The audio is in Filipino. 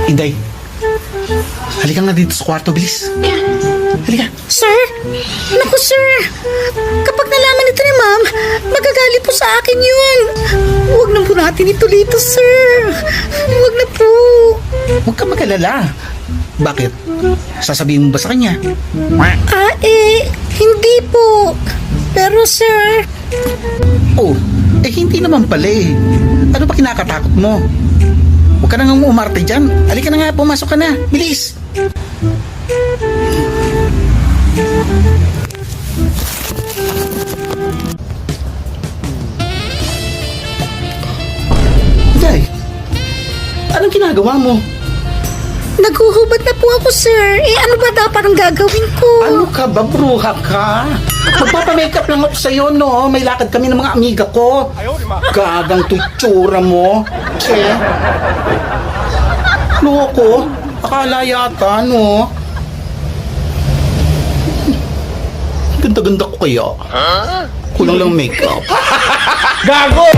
Inday, halika nga dito sa kwarto, bilis. Halika. Sir? Naku, sir. Kapag nalaman ito ni ma'am, magagalit po sa akin yun. Huwag na po natin ituloy ito, sir. Huwag na po. Huwag ka mag-alala. Bakit? Sasabihin mo ba sa kanya? Hindi po. Pero, sir... Oh, hindi naman pala eh. Ano ba kinakatakot mo? Huwag ka na nga umarte dyan. Halika na nga, pumasok ka na. Bilis! Day, anong ginagawa mo? Naghuhubad na po ako, sir. Ano ba dapat ang gagawin ko? Ano ka ba, bruha ka? Magpapamakeup lang ako sa'yo, no? May lakad kami ng mga amiga ko. Gagang tutsura mo. Che. Loko. Akala yata, no? Ganda-ganda ko kaya. Kulang lang makeup. Gago!